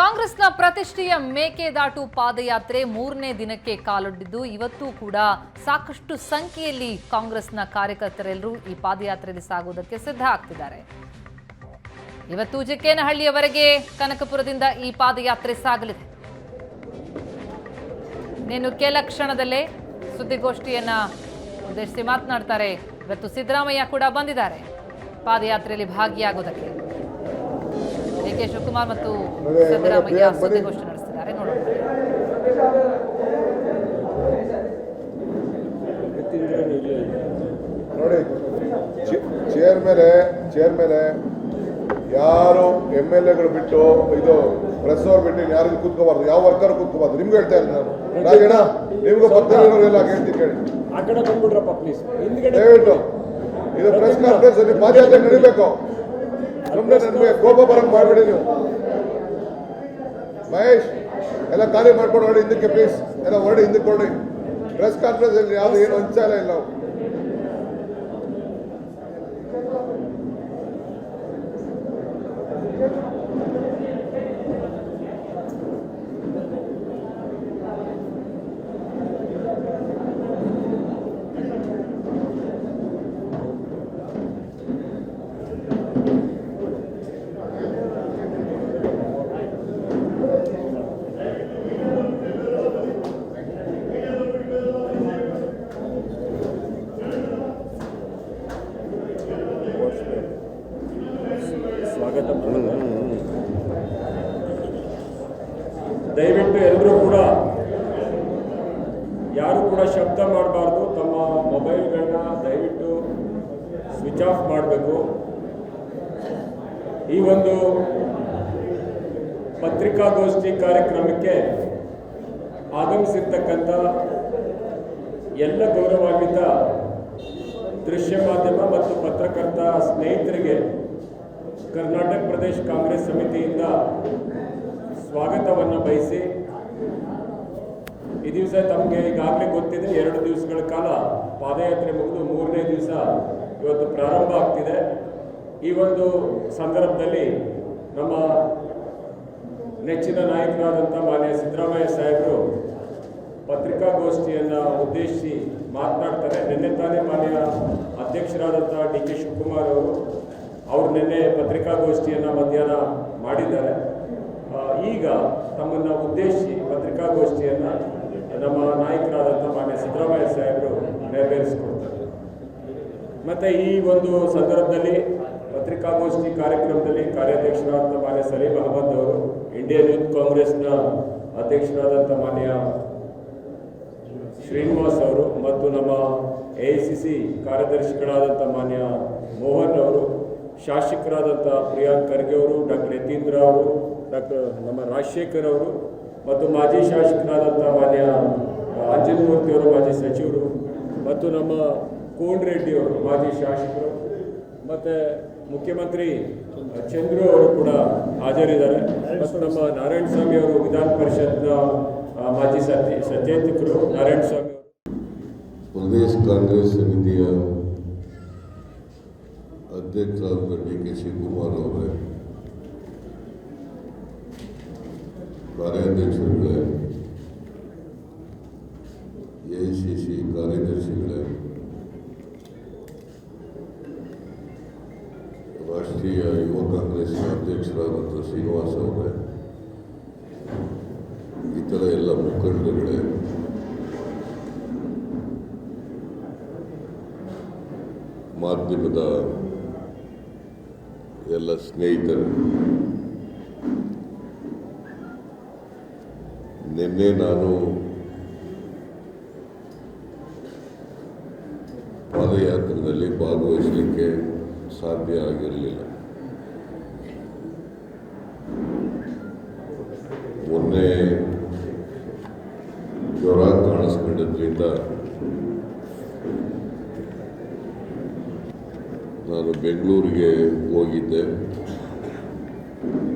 ಕಾಂಗ್ರೆಸ್ನ ಪ್ರತಿಷ್ಠೆಯ ಮೇಕೆದಾಟು ಪಾದಯಾತ್ರೆ 3ನೇ ದಿನಕ್ಕೆ ಕಾಲೊಡ್ಡಿದ್ದು ಇವತ್ತು ಕೂಡ ಸಾಕಷ್ಟು ಸಂಖ್ಯೆಯಲ್ಲಿ ಕಾಂಗ್ರೆಸ್ನ ಕಾರ್ಯಕರ್ತರೆಲ್ಲರೂ ಈ ಪಾದಯಾತ್ರೆಯಲ್ಲಿ ಸಾಗುವುದಕ್ಕೆ ಸಿದ್ಧ ಆಗ್ತಿದ್ದಾರೆ. ಇವತ್ತು ಚಿಕ್ಕೇನಹಳ್ಳಿಯವರೆಗೆ ಕನಕಪುರದಿಂದ ಈ ಪಾದಯಾತ್ರೆ ಸಾಗಲಿದೆ. ಇನ್ನು ಕೆಲ ಕ್ಷಣದಲ್ಲೇ ಸುದ್ದಿಗೋಷ್ಠಿಯನ್ನ ಉದ್ದೇಶಿಸಿ ಮಾತನಾಡ್ತಾರೆ. ಇವತ್ತು ಸಿದ್ದರಾಮಯ್ಯ ಕೂಡ ಬಂದಿದ್ದಾರೆ ಪಾದಯಾತ್ರೆಯಲ್ಲಿ ಭಾಗಿಯಾಗುವುದಕ್ಕೆ. ಡಿಕೆ ಶಿವಕುಮಾರ್ ಮತ್ತು ಸಿದ್ದರಾಮಯ್ಯ ಸುದ್ದಿಗೋಷ್ಠಿ ನಡೆಸಿದ್ದಾರೆ. ನೋಡೋಣ. ನೋಡಿ, ಚೇರ್ ಮೇಲೆ ಯಾರು MLAಗಳು ಬಿಟ್ಟು ಇದು ಪ್ರೆಸ್ ಅವ್ರು ಬಿಟ್ಟು ಯಾರು ಕೂತ್ಕೋಬಾರ್ದು, ಯಾವ ವರ್ಕರ್ ಕೂತ್ಕೋಬಾರ್ದು. ನಿಮ್ಗೆ ಹೇಳ್ತಾ ಇದ್ದೀನಿ ನಾನು. ರಾಜಣ್ಣ, ನಿಮ್ಗೂ ಪಕ್ಕದಲ್ಲಿರೋರೆಲ್ಲ ಹೇಳ್ತೀನಿ ಕೇಳಿ. ದಯವಿಟ್ಟು ಇದು ಪ್ರೆಸ್ ಕಾನ್ಫರೆನ್ಸ್ ಪಾದಯಾತ್ರೆ ನಡೀಬೇಕು. ಸುಮ್ಮನೆ ನನಗೆ ಕೋಪ ಬರಂಗ್ ಮಾಡಬೇಡಿ ನೀವು. ಮಹೇಶ್ ಎಲ್ಲ ಖಾಲಿ ಮಾಡ್ಕೊಂಡು ಹೊರಡಿ ಹಿಂದಕ್ಕೆ, ಪ್ಲೀಸ್. ಎಲ್ಲ ಹೊರಡಿ ಹಿಂದಕ್ಕೆ ಹೊರಡಿ. ಪ್ರೆಸ್ ಕಾನ್ಫರೆನ್ಸ್ ಅಲ್ಲಿ ಯಾವ್ದು ಏನು ಹಂಚಾಲ ಇಲ್ಲ ನಾವು. ದಯವಿಟ್ಟು ಎಲ್ಲರೂ ಕೂಡ ಯಾರು ಕೂಡ ಶಬ್ದ ಮಾಡಬಾರ್ದು. ತಮ್ಮ ಮೊಬೈಲ್ಗಳನ್ನ ದಯವಿಟ್ಟು ಸ್ವಿಚ್ ಆಫ್ ಮಾಡಬೇಕು. ಈ ಒಂದು ಪತ್ರಿಕಾಗೋಷ್ಠಿ ಕಾರ್ಯಕ್ರಮಕ್ಕೆ ಆಗಮಿಸಿರ್ತಕ್ಕಂಥ ಎಲ್ಲ ಗೌರವಾನ್ವಿತ ದೃಶ್ಯ ಮಾಧ್ಯಮ ಮತ್ತು ಪತ್ರಕರ್ತ ಸ್ನೇಹಿತರಿಗೆ ಕರ್ನಾಟಕ ಪ್ರದೇಶ ಕಾಂಗ್ರೆಸ್ ಸಮಿತಿಯಿಂದ ಸ್ವಾಗತವನ್ನು ಬಯಸಿ, ಈ ದಿವಸ ತಮಗೆ ಈಗಾಗಲೇ ಗೊತ್ತಿದೆ, 2 ದಿವಸಗಳ ಕಾಲ ಪಾದಯಾತ್ರೆ ಮುಗಿದು 3ನೇ ದಿವಸ ಇವತ್ತು ಪ್ರಾರಂಭ ಆಗ್ತಿದೆ. ಈ ಒಂದು ಸಂದರ್ಭದಲ್ಲಿ ನಮ್ಮ ನೆಚ್ಚಿನ ನಾಯಕರಾದಂಥ ಮಾನ್ಯ ಸಿದ್ದರಾಮಯ್ಯ ಸಾಹೇಬರು ಪತ್ರಿಕಾಗೋಷ್ಠಿಯನ್ನು ಉದ್ದೇಶಿಸಿ ಮಾತನಾಡ್ತಾರೆ. ನಿನ್ನೆ ತಾನೇ ಮಾನ್ಯ ಅಧ್ಯಕ್ಷರಾದಂಥ ಡಿಕೆ ಶಿವಕುಮಾರ್ ಅವರು ನಿನ್ನೆ ಪತ್ರಿಕಾಗೋಷ್ಠಿಯನ್ನು ಮಧ್ಯಾಹ್ನ ಮಾಡಿದ್ದಾರೆ. ಈಗ ತಮ್ಮನ್ನು ಉದ್ದೇಶಿಸಿ ಪತ್ರಿಕಾಗೋಷ್ಠಿಯನ್ನು ನಮ್ಮ ನಾಯಕರಾದಂಥ ಮಾನ್ಯ ಸಿದ್ದರಾಮಯ್ಯ ಸಾಹೇಬರು ನೆರವೇರಿಸಿಕೊಡ್ತಾರೆ. ಮತ್ತು ಈ ಒಂದು ಸಂದರ್ಭದಲ್ಲಿ ಪತ್ರಿಕಾಗೋಷ್ಠಿ ಕಾರ್ಯಕ್ರಮದಲ್ಲಿ ಕಾರ್ಯಾಧ್ಯಕ್ಷರಾದಂಥ ಮಾನ್ಯ ಸಲೀಂ ಅಹಮದ್ ಅವರು, ಇಂಡಿಯನ್ ಯೂತ್ ಕಾಂಗ್ರೆಸ್ನ ಅಧ್ಯಕ್ಷರಾದಂಥ ಮಾನ್ಯ ಶ್ರೀನಿವಾಸ್ ಅವರು ಮತ್ತು ನಮ್ಮ AICC ಕಾರ್ಯದರ್ಶಿಗಳಾದಂಥ ಮಾನ್ಯ ಮೋಹನ್ ಅವರು, ಶಾಸಕರಾದಂಥ ಪ್ರಿಯಾಂಕ್ ಖರ್ಗೆ ಅವರು, ಡಾಕ್ಟರ್ ಯತೀಂದ್ರ ಅವರು, ಡಾಕ್ಟರ್ ನಮ್ಮ ರಾಜಶೇಖರ್ ಅವರು ಮತ್ತು ಮಾಜಿ ಶಾಸಕರಾದಂಥ ಮಾನ್ಯ ಅಂಜನ್ ಮೂರ್ತಿ ಅವರು, ಮಾಜಿ ಸಚಿವರು, ಮತ್ತು ನಮ್ಮ ಕೋನ್ ರೆಡ್ಡಿ ಅವರು, ಮಾಜಿ ಶಾಸಕರು, ಮತ್ತು ಮುಖ್ಯಮಂತ್ರಿ ಚಂದ್ರು ಅವರು ಕೂಡ ಹಾಜರಿದ್ದಾರೆ. ಮತ್ತು ನಮ್ಮ ನಾರಾಯಣ ಸ್ವಾಮಿ ಅವರು, ವಿಧಾನ ಪರಿಷತ್ನ ಮಾಜಿ ಸಚೇತಕರು ನಾರಾಯಣ ಸ್ವಾಮಿ ಅವರು. ಪ್ರದೇಶ ಕಾಂಗ್ರೆಸ್ ಸಮಿತಿಯ ಅಧ್ಯಕ್ಷರಾದ ಡಿಕೆ ಶಿವಕುಮಾರ್ ಅವರೇ, ಕಾರ್ಯಾಧ್ಯಕ್ಷರುಗಳೇ, AICC ಕಾರ್ಯದರ್ಶಿಗಳೇ, ರಾಷ್ಟ್ರೀಯ ಯುವ ಕಾಂಗ್ರೆಸ್ನ ಅಧ್ಯಕ್ಷರಾದಂಥ ಶ್ರೀನಿವಾಸ್ ಅವರೇ, ಇತರ ಎಲ್ಲ ಮುಖಂಡರುಗಳೇ, ಮಾಧ್ಯಮದ ಎಲ್ಲ ಸ್ನೇಹಿತರು, ನಿನ್ನೆ ನಾನು ಪಾದಯಾತ್ರೆಯಲ್ಲಿ ಭಾಗವಹಿಸಲಿಕ್ಕೆ ಸಾಧ್ಯ ಆಗಿರಲಿಲ್ಲ. ಮೊನ್ನೆ ಜ್ವರ ಕಾಣಿಸ್ಕೊಂಡಿದ್ದರಿಂದ ನಾನು ಬೆಂಗಳೂರಿಗೆ ಹೋಗಿದ್ದೆ.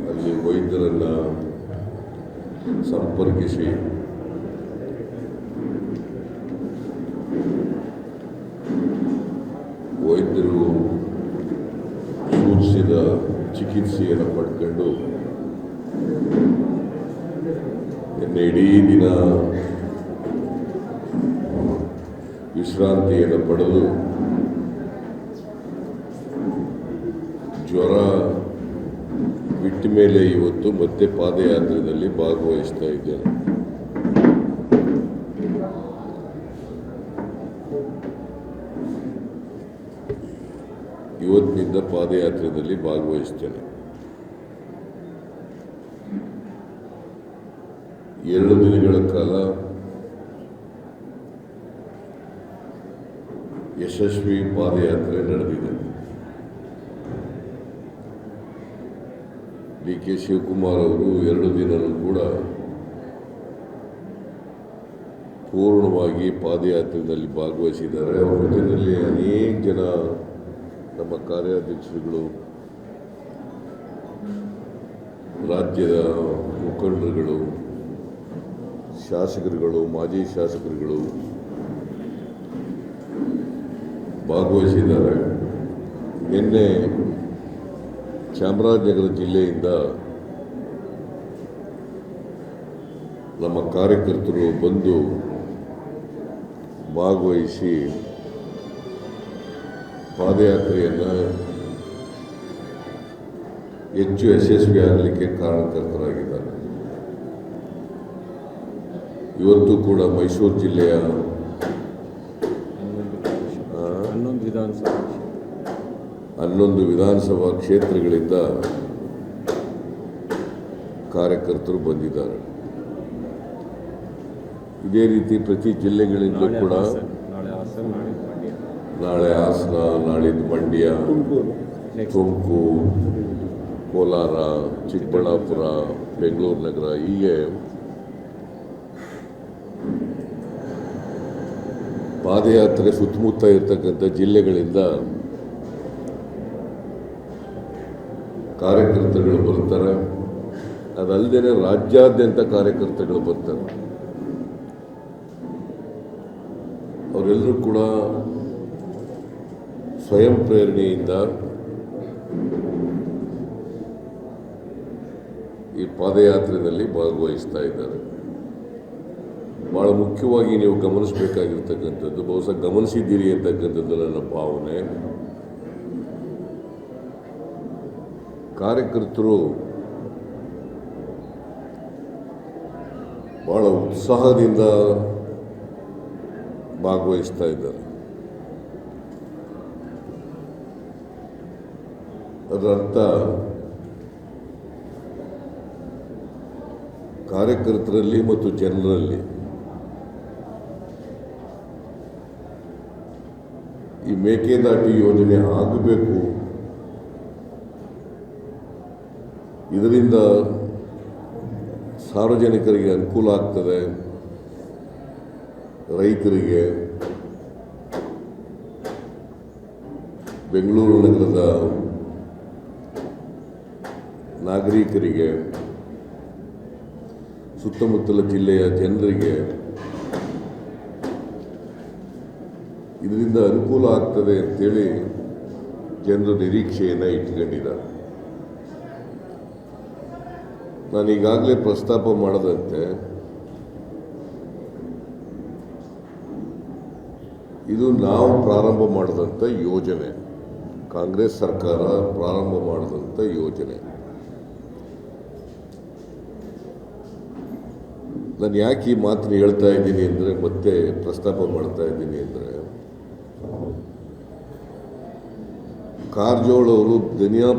ಅಲ್ಲಿ ವೈದ್ಯರನ್ನು ಸಂಪರ್ಕಿಸಿ ವೈದ್ಯರು ಸೂಚಿಸಿದ ಚಿಕಿತ್ಸೆಯನ್ನು ಪಡ್ಕೊಂಡು ಇಡೀ ದಿನ ವಿಶ್ರಾಂತಿಯನ್ನು ಪಡೆದು ಜ್ವರ ಬಿಟ್ಟ ಮೇಲೆ ಇವತ್ತು ಮತ್ತೆ ಪಾದಯಾತ್ರೆಯಲ್ಲಿ ಭಾಗವಹಿಸ್ತಾ ಇದ್ದೇನೆ. ಇವತ್ತಿನಿಂದ ಪಾದಯಾತ್ರೆಯಲ್ಲಿ ಭಾಗವಹಿಸ್ತೇನೆ. 2 ದಿನಗಳ ಕಾಲ ಯಶಸ್ವಿ ಪಾದಯಾತ್ರೆ ನಡೆದಿದೆ. ಡಿ.ಕೆ. ಶಿವಕುಮಾರ್ ಅವರು 2 ದಿನವೂ ಕೂಡ ಪೂರ್ಣವಾಗಿ ಪಾದಯಾತ್ರೆಯಲ್ಲಿ ಭಾಗವಹಿಸಿದ್ದಾರೆ. ಅವರ ಜೊತೆಯಲ್ಲಿ ಅನೇಕ ಜನ ನಮ್ಮ ಕಾರ್ಯಾಧ್ಯಕ್ಷರುಗಳು, ರಾಜ್ಯದ ಮುಖಂಡರುಗಳು, ಶಾಸಕರುಗಳು, ಮಾಜಿ ಶಾಸಕರುಗಳು ಭಾಗವಹಿಸಿದ್ದಾರೆ. ನಿನ್ನೆ ಚಾಮರಾಜನಗರ ಜಿಲ್ಲೆಯಿಂದ ನಮ್ಮ ಕಾರ್ಯಕರ್ತರು ಬಂದು ಭಾಗವಹಿಸಿ ಪಾದಯಾತ್ರೆಯನ್ನು ಹೆಚ್ಚು ಯಶಸ್ವಿಯಾಗಲಿಕ್ಕೆ ಕಾರಣಕರ್ತರಾಗಿದ್ದಾರೆ. ಇವತ್ತು ಕೂಡ ಮೈಸೂರು ಜಿಲ್ಲೆಯ 11 ವಿಧಾನಸಭಾ ಕ್ಷೇತ್ರಗಳಿಂದ ಕಾರ್ಯಕರ್ತರು ಬಂದಿದ್ದಾರೆ. ಇದೇ ರೀತಿ ಪ್ರತಿ ಜಿಲ್ಲೆಗಳಿಂದಲೂ ಕೂಡ ನಾಳೆ ಹಾಸನ, ನಾಳಿದ್ದು ಮಂಡ್ಯ, ತುಮಕೂರು, ಕೋಲಾರ, ಚಿಕ್ಕಬಳ್ಳಾಪುರ, ಬೆಂಗಳೂರು ನಗರ ಹೀಗೆ ಪಾದಯಾತ್ರೆ ಸುತ್ತಮುತ್ತ ಇರತಕ್ಕಂಥ ಜಿಲ್ಲೆಗಳಿಂದ ಕಾರ್ಯಕರ್ತರುಗಳು ಬರ್ತಾರೆ. ಅದಲ್ಲದೆ ರಾಜ್ಯಾದ್ಯಂತ ಕಾರ್ಯಕರ್ತರುಗಳು ಬರ್ತಾರೆ. ಅವರೆಲ್ಲರೂ ಕೂಡ ಸ್ವಯಂ ಪ್ರೇರಣೆಯಿಂದ ಈ ಪಾದಯಾತ್ರೆಯಲ್ಲಿ ಭಾಗವಹಿಸ್ತಾ ಇದ್ದಾರೆ. ಬಹಳ ಮುಖ್ಯವಾಗಿ ನೀವು ಗಮನಿಸಬೇಕಾಗಿರ್ತಕ್ಕಂಥದ್ದು, ಬಹುಶಃ ಗಮನಿಸಿದ್ದೀರಿ ಅಂತಕ್ಕಂಥದ್ದು ನನ್ನ ಭಾವನೆ, ಕಾರ್ಯಕರ್ತರು ಬಹಳ ಉತ್ಸಾಹದಿಂದ ಭಾಗವಹಿಸ್ತಾ ಇದ್ದಾರೆ. ಅದರರ್ಥ ಕಾರ್ಯಕರ್ತರಲ್ಲಿ ಮತ್ತು ಜನರಲ್ಲಿ ಈ ಮೇಕೆದಾಟು ಯೋಜನೆ ಆಗಬೇಕು, ಇದರಿಂದ ಸಾರ್ವಜನಿಕರಿಗೆ ಅನುಕೂಲ ಆಗ್ತದೆ, ರೈತರಿಗೆ, ಬೆಂಗಳೂರು ನಗರದ ನಾಗರಿಕರಿಗೆ, ಸುತ್ತಮುತ್ತಲ ಜಿಲ್ಲೆಯ ಜನರಿಗೆ ಇದರಿಂದ ಅನುಕೂಲ ಆಗ್ತದೆ ಅಂತೇಳಿ ಜನರು ನಿರೀಕ್ಷೆಯನ್ನು ಇಟ್ಕೊಂಡಿದ್ದಾರೆ. ನಾನು ಈಗಾಗಲೇ ಪ್ರಸ್ತಾಪ ಮಾಡದಂತೆ ಇದು ನಾವು ಪ್ರಾರಂಭ ಮಾಡಿದಂಥ ಯೋಜನೆ, ಕಾಂಗ್ರೆಸ್ ಸರ್ಕಾರ ಪ್ರಾರಂಭ ಮಾಡಿದಂಥ ಯೋಜನೆ. ನಾನು ಯಾಕೆ ಈ ಮಾತನ್ನು ಹೇಳ್ತಾ ಇದ್ದೀನಿ ಅಂದರೆ, ಮತ್ತೆ ಪ್ರಸ್ತಾಪ ಮಾಡ್ತಾ ಇದ್ದೀನಿ ಅಂದರೆ, ಕಾರಜೋಳ ಅವರು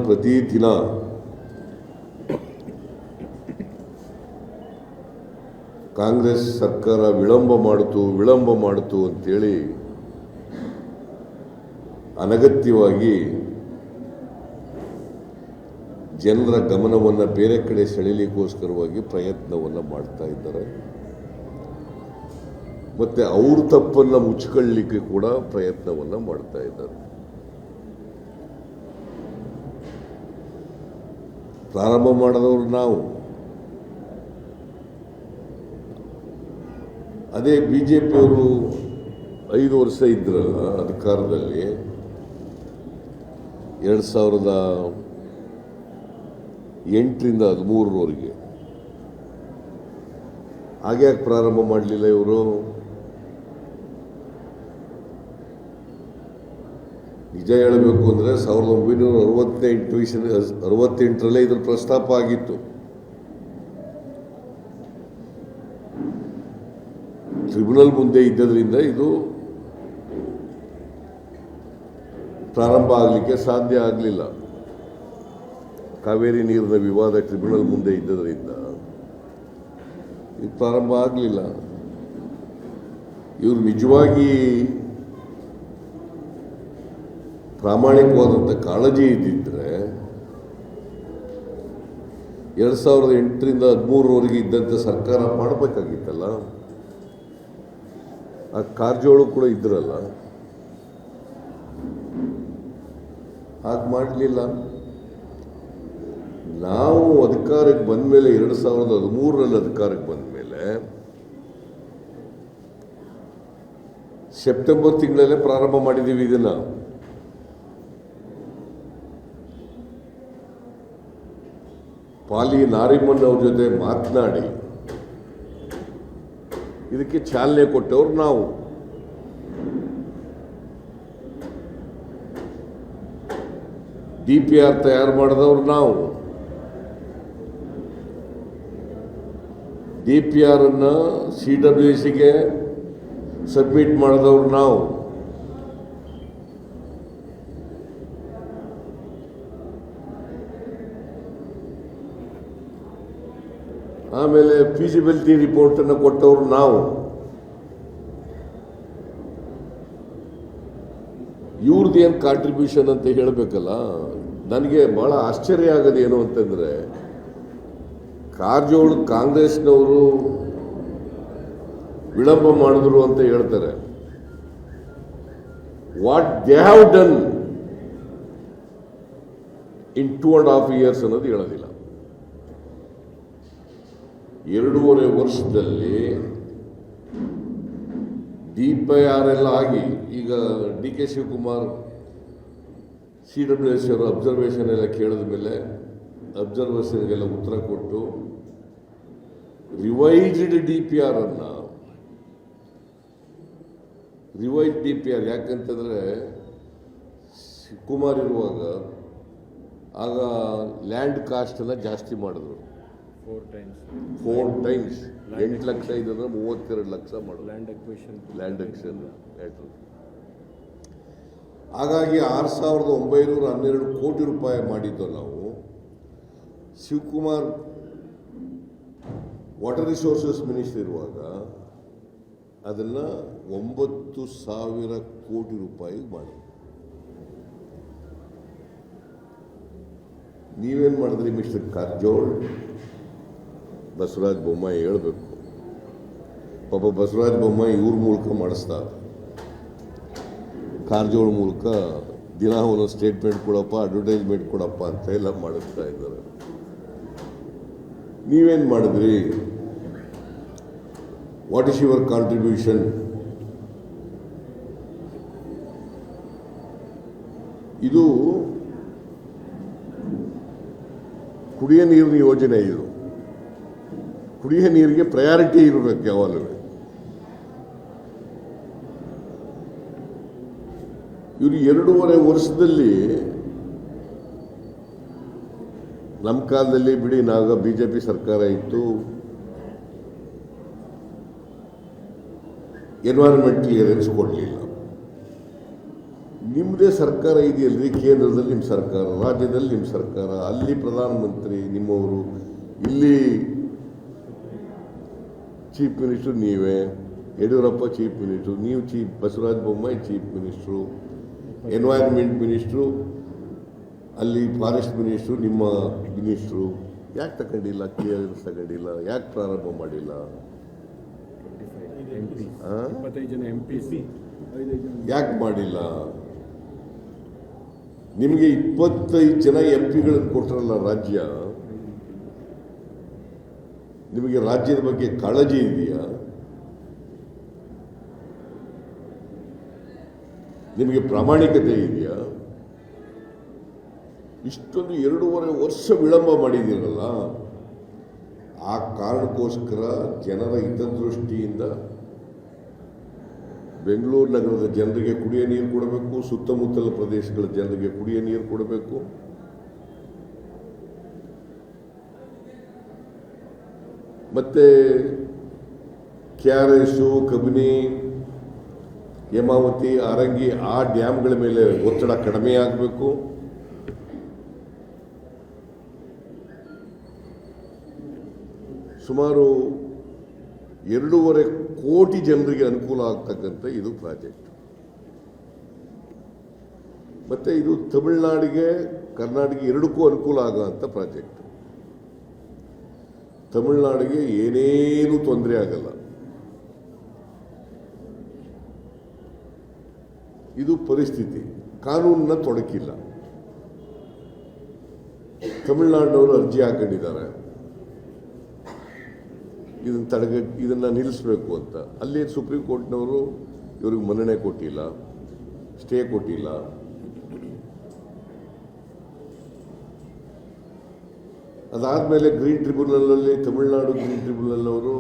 ಪ್ರತಿದಿನ ಕಾಂಗ್ರೆಸ್ ಸರ್ಕಾರ ವಿಳಂಬ ಮಾಡಿತು ಅಂತೇಳಿ ಅನಗತ್ಯವಾಗಿ ಜನರ ಗಮನವನ್ನು ಬೇರೆ ಕಡೆ ಸೆಳೆಯಲಿಕ್ಕೋಸ್ಕರವಾಗಿ ಪ್ರಯತ್ನವನ್ನು ಮಾಡ್ತಾ ಇದ್ದಾರೆ. ಮತ್ತು ಅವ್ರ ತಪ್ಪನ್ನು ಮುಚ್ಚಿಕೊಳ್ಳಲಿಕ್ಕೆ ಕೂಡ ಪ್ರಯತ್ನವನ್ನು ಮಾಡ್ತಾ ಇದ್ದಾರೆ. ಪ್ರಾರಂಭ ಮಾಡಿದವರು ನಾವು. ಅದೇ BJPಯವರು 5 ವರ್ಷ ಇದ್ರಲ್ಲ ಅಧಿಕಾರದಲ್ಲಿ, 2008ರಿಂದ 2013ರವರೆಗೆ ಹಾಗೆ ಯಾಕೆ ಪ್ರಾರಂಭ ಮಾಡಲಿಲ್ಲ ಇವರು? ನಿಜ ಹೇಳಬೇಕು ಅಂದರೆ 1968 ಇದ್ರ ಪ್ರಸ್ತಾಪ ಆಗಿತ್ತು. ಟ್ರಿಬ್ಯುನಲ್ ಮುಂದೆ ಇದ್ದದ್ರಿಂದ ಇದು ಪ್ರಾರಂಭ ಆಗಲಿಕ್ಕೆ ಸಾಧ್ಯ ಆಗಲಿಲ್ಲ. ಕಾವೇರಿ ನೀರಿನ ವಿವಾದ ಟ್ರಿಬ್ಯುನಲ್ ಮುಂದೆ ಇದ್ದದ್ರಿಂದ ಇದು ಪ್ರಾರಂಭ ಆಗಲಿಲ್ಲ. ಇವರು ನಿಜವಾಗಿ ಪ್ರಾಮಾಣಿಕವಾದಂಥ ಕಾಳಜಿ ಇದ್ದಿದ್ರೆ 2008ರಿಂದ 2013ರವರೆಗೆ ಇದ್ದಂಥ ಸರ್ಕಾರ ಮಾಡಬೇಕಾಗಿತ್ತಲ್ಲ. ಆ ಕಾರಜೋಳು ಕೂಡ ಇದ್ರಲ್ಲ, ಹಾಗೆ ಮಾಡಲಿಲ್ಲ. ನಾವು ಅಧಿಕಾರಕ್ಕೆ ಬಂದ ಮೇಲೆ 2013ರಲ್ಲಿ ಅಧಿಕಾರಕ್ಕೆ ಬಂದ ಮೇಲೆ ಸೆಪ್ಟೆಂಬರ್ ತಿಂಗಳಲ್ಲೇ ಪ್ರಾರಂಭ ಮಾಡಿದ್ದೀವಿ ಇದನ್ನ. ಪಾಲಿ ನಾರಿಮನ್ ಅವ್ರ ಜೊತೆ ಮಾತನಾಡಿ ಇದಕ್ಕೆ ಚಾಲನೆ ಕೊಟ್ಟವ್ರು ನಾವು. DPR ತಯಾರು ಮಾಡಿದವ್ರು ನಾವು. DPR ಅನ್ನ CWCಗೆ ಸಬ್ಮಿಟ್ ಮಾಡಿದವ್ರು ನಾವು. ಆಮೇಲೆ ಫೀಸಿಬಿಲಿಟಿ ರಿಪೋರ್ಟ್ ಅನ್ನು ಕೊಟ್ಟವರು ನಾವು. ಇವ್ರದ್ದು ಏನು ಕಾಂಟ್ರಿಬ್ಯೂಷನ್ ಅಂತ ಹೇಳಬೇಕಲ್ಲ. ನನಗೆ ಬಹಳ ಆಶ್ಚರ್ಯ ಆಗೋದು ಏನು ಅಂತಂದ್ರೆ, ಕಾರಜೋಳ ಕಾಂಗ್ರೆಸ್ನವರು ವಿಳಂಬ ಮಾಡಿದ್ರು ಅಂತ ಹೇಳ್ತಾರೆ. What they have done in 2.5 years ಅನ್ನೋದು ಹೇಳೋದಿಲ್ಲ. 2.5 ವರ್ಷದಲ್ಲಿ DPR ಎಲ್ಲ ಆಗಿ, ಈಗ DK ಶಿವಕುಮಾರ್ CWC ಅವರು ಅಬ್ಸರ್ವೇಷನ್ ಎಲ್ಲ ಕೇಳಿದ ಮೇಲೆ ಅಬ್ಸರ್ವೇಷನ್ಗೆಲ್ಲ ಉತ್ತರ ಕೊಟ್ಟು ರಿವೈಸ್ಡ್ DPR ಅನ್ನ ರಿವೈಸ್ಡ್ DPR ಯಾಕಂತಂದ್ರೆ ಶಿವಕುಮಾರ್ ಇರುವಾಗ ಆಗ ಲ್ಯಾಂಡ್ ಕಾಸ್ಟ್ ಅನ್ನ ಜಾಸ್ತಿ ಮಾಡಿದ್ರು. 4 ಟೈಮ್ಸ್ 8 ಲಕ್ಷ ಇದ್ರೆ 32 ಲಕ್ಷ ಮಾಡೋದು ಲ್ಯಾಂಡ್ ಅಕ್ವಿಷನ್. ಹಾಗಾಗಿ 6,912 ಕೋಟಿ ರೂಪಾಯಿ ಮಾಡಿದ್ದು ನಾವು. ಶಿವಕುಮಾರ್ ವಾಟರ್ ರಿಸೋರ್ಸಸ್ ಮಿನಿಸ್ಟರ್ ಇರುವಾಗ ಅದನ್ನ 9,000 ಕೋಟಿ ರೂಪಾಯಿ ಮಾಡಿ. ನೀವೇನು ಮಾಡಿದ್ರಿ ಮಿಸ್ಟರ್ ಕಾರಜೋಳ್? ಬಸವರಾಜ ಬೊಮ್ಮಾಯಿ ಹೇಳಬೇಕು. ಪಾಪ ಬಸವರಾಜ ಬೊಮ್ಮಾಯಿ ಇವ್ರ ಮೂಲಕ ಮಾಡಿಸ್ತಾ, ಕಾರಜೋಳ ಮೂಲಕ ದಿನ ಒಂದೊಂದು ಸ್ಟೇಟ್ಮೆಂಟ್ ಕೊಡಪ್ಪ, ಅಡ್ವರ್ಟೈಸ್ಮೆಂಟ್ ಕೊಡಪ್ಪ ಅಂತ ಎಲ್ಲ ಮಾಡಿಸ್ತಾ ಇದ್ದಾರೆ. ನೀವೇನು ಮಾಡಿದ್ರಿ? What is your contribution? ಇದು ಕುಡಿಯ ನೀರಿನ ಯೋಜನೆ. ಇದು ಕುಡಿಯ ನೀರಿಗೆ ಪ್ರಯಾರಿಟಿ ಇರಬೇಕು ಯಾವಾಗಲೂ. ಇವರು 2.5 ವರ್ಷದಲ್ಲಿ, ನಮ್ಮ ಕಾಲದಲ್ಲಿ ಬಿಡಿ, ನಾಗ BJP ಸರ್ಕಾರ ಇತ್ತು, ಎನ್ವೈರನ್ಮೆಂಟ್ ಕ್ಲಿಯರೆನ್ಸ್ ಕೊಡಲಿಲ್ಲ. ನಿಮ್ಮದೇ ಸರ್ಕಾರ ಇದೆಯಲ್ರಿ, ಕೇಂದ್ರದಲ್ಲಿ ನಿಮ್ಮ ಸರ್ಕಾರ, ರಾಜ್ಯದಲ್ಲಿ ನಿಮ್ಮ ಸರ್ಕಾರ, ಅಲ್ಲಿ ಪ್ರಧಾನಮಂತ್ರಿ ನಿಮ್ಮವರು, ಇಲ್ಲಿ ಚೀಫ್ ಮಿನಿಸ್ಟರ್ ನೀವೇ, ಯಡಿಯೂರಪ್ಪ ಚೀಫ್ ಮಿನಿಸ್ಟ್ರು, ನೀವು Basavaraja Bommai chief minister, environment minister, ಅಲ್ಲಿ ಫಾರೆಸ್ಟ್ ಮಿನಿಸ್ಟ್ರು ನಿಮ್ಮ ಮಿನಿಸ್ಟ್ರು. ಯಾಕೆ ತಗೊಂಡಿಲ್ಲ? ಕ್ಲಿಯರೆನ್ಸ್ ತಗೊಂಡಿಲ್ಲ? ಯಾಕೆ ಪ್ರಾರಂಭ ಮಾಡಿಲ್ಲ? 25 ಜನ MPs ಯಾಕೆ ಮಾಡಿಲ್ಲ? ನಿಮಗೆ 25 ಜನ MP ಗಳನ್ನು ಕೊಟ್ಟರಲ್ಲ ರಾಜ್ಯ. ನಿಮಗೆ ರಾಜ್ಯದ ಬಗ್ಗೆ ಕಾಳಜಿ ಇದೆಯಾ? ನಿಮಗೆ ಪ್ರಾಮಾಣಿಕತೆ ಇದೆಯಾ? ಇಷ್ಟೊಂದು 2.5 ವರ್ಷ ವಿಳಂಬ ಮಾಡಿದ್ದೀರಲ್ಲ. ಆ ಕಾರಣಕ್ಕೋಸ್ಕರ ಜನರ ಹಿತದೃಷ್ಟಿಯಿಂದ ಬೆಂಗಳೂರು ನಗರದ ಜನರಿಗೆ ಕುಡಿಯೋ ನೀರು ಕೊಡಬೇಕು, ಸುತ್ತಮುತ್ತಲ ಪ್ರದೇಶಗಳ ಜನರಿಗೆ ಕುಡಿಯೋ ನೀರು ಕೊಡಬೇಕು. ಮತ್ತು KRS, ಕಬಿನಿ, ಹೇಮಾವತಿ, ಆರಂಗಿ ಆ ಡ್ಯಾಮ್ಗಳ ಮೇಲೆ ಒತ್ತಡ ಕಡಿಮೆ ಆಗಬೇಕು. ಸುಮಾರು 2.5 ಕೋಟಿ ಜನರಿಗೆ ಅನುಕೂಲ ಆಗ್ತಕ್ಕಂಥ ಇದು ಪ್ರಾಜೆಕ್ಟ್. ಮತ್ತು ಇದು ತಮಿಳುನಾಡಿಗೆ ಕರ್ನಾಟಕ ಎರಡಕ್ಕೂ ಅನುಕೂಲ ಆಗೋಂಥ ಪ್ರಾಜೆಕ್ಟ್. ತಮಿಳುನಾಡಿಗೆ ಏನೇನೂ ತೊಂದರೆ ಆಗಲ್ಲ. ಇದು ಪರಿಸ್ಥಿತಿ, ಕಾನೂನನ್ನ ತೊಡಕಿಲ್ಲ. ತಮಿಳುನಾಡಿನವರು ಅರ್ಜಿ ಹಾಕೊಂಡಿದ್ದಾರೆ ಇದನ್ನು ನಿಲ್ಲಿಸಬೇಕು ಅಂತ. ಅಲ್ಲಿ ಸುಪ್ರೀಂ ಕೋರ್ಟ್ನವರು ಇವ್ರಿಗೆ ಮನ್ನಣೆ ಕೊಟ್ಟಿಲ್ಲ, ಸ್ಟೇ ಕೊಟ್ಟಿಲ್ಲ. ಅದಾದಮೇಲೆ ಗ್ರೀನ್ ಟ್ರಿಬ್ಯುನಲಲ್ಲಿ ತಮಿಳುನಾಡು ಗ್ರೀನ್ ಟ್ರಿಬ್ಯುನಲ್ ಅವರು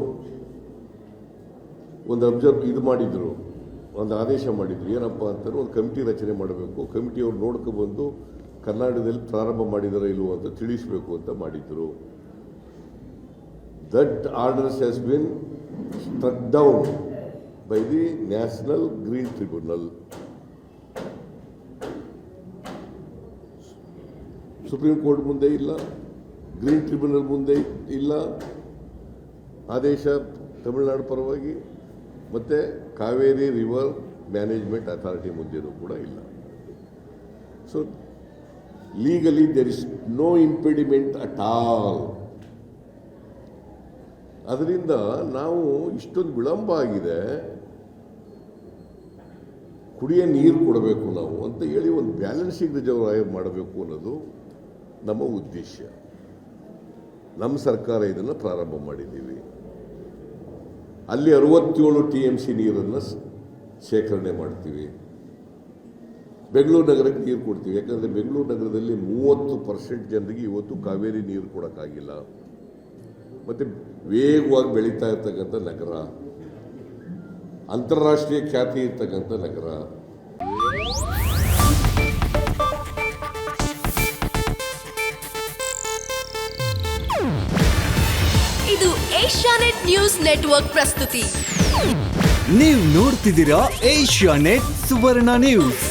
ಇದು ಮಾಡಿದರು, ಒಂದು ಆದೇಶ ಮಾಡಿದರು. ಏನಪ್ಪ ಅಂತಾರೆ, ಒಂದು ಕಮಿಟಿ ರಚನೆ ಮಾಡಬೇಕು, ಕಮಿಟಿಯವ್ರು ನೋಡ್ಕೊಬಂದು ಕರ್ನಾಟಕದಲ್ಲಿ ಪ್ರಾರಂಭ ಮಾಡಿದಾರೋ ಇಲ್ವೋ ಅಂತ ತಿಳಿಸಬೇಕು ಅಂತ ಮಾಡಿದರು. That orders has been struck down by the National Green Tribunal. Supreme court ಮುಂದೆ ಇಲ್ಲ, ಗ್ರೀನ್ ಟ್ರಿಬ್ಯುನಲ್ ಮುಂದೆ ಇಲ್ಲ ಆದೇಶ ತಮಿಳುನಾಡು ಪರವಾಗಿ, ಮತ್ತು ಕಾವೇರಿ ರಿವರ್ ಮ್ಯಾನೇಜ್ಮೆಂಟ್ ಅಥಾರಿಟಿ ಮುಂದೆನೂ ಕೂಡ ಇಲ್ಲ. So legally there is no impediment at all. ಅದರಿಂದ ನಾವು ಇಷ್ಟೊಂದು ವಿಳಂಬ ಆಗಿದೆ, ಕುಡಿಯೋ ನೀರು ಕೊಡಬೇಕು ನಾವು ಅಂತ ಹೇಳಿ ಒಂದು ಬ್ಯಾಲೆನ್ಸಿಂಗ್ ರಿಸರ್ವಾಯರ್ ಮಾಡಬೇಕು ಅನ್ನೋದು ನಮ್ಮ ಉದ್ದೇಶ. ನಮ್ಮ ಸರ್ಕಾರ ಇದನ್ನು ಪ್ರಾರಂಭ ಮಾಡಿದ್ದೀವಿ. ಅಲ್ಲಿ 67 TMC ನೀರನ್ನು ಶೇಖರಣೆ ಮಾಡ್ತೀವಿ. ಬೆಂಗಳೂರು ನಗರಕ್ಕೆ ನೀರು ಕೊಡ್ತೀವಿ. ಯಾಕಂದರೆ ಬೆಂಗಳೂರು ನಗರದಲ್ಲಿ 30% ಜನರಿಗೆ ಇವತ್ತು ಕಾವೇರಿ ನೀರು ಕೊಡೋಕ್ಕಾಗಿಲ್ಲ. ಮತ್ತು ವೇಗವಾಗಿ ಬೆಳೀತಾ ಇರ್ತಕ್ಕಂಥ ನಗರ, ಅಂತಾರಾಷ್ಟ್ರೀಯ ಖ್ಯಾತಿ ಇರ್ತಕ್ಕಂಥ ನಗರ. ಇದು ಏಷ್ಯಾನೆಟ್ ನ್ಯೂಸ್ ನೆಟ್ವರ್ಕ್ ಪ್ರಸ್ತುತಿ. ನೀವು ನೋಡ್ತಿದ್ದೀರಾ ಏಷ್ಯಾನೆಟ್ ಸುವರ್ಣ ನ್ಯೂಸ್.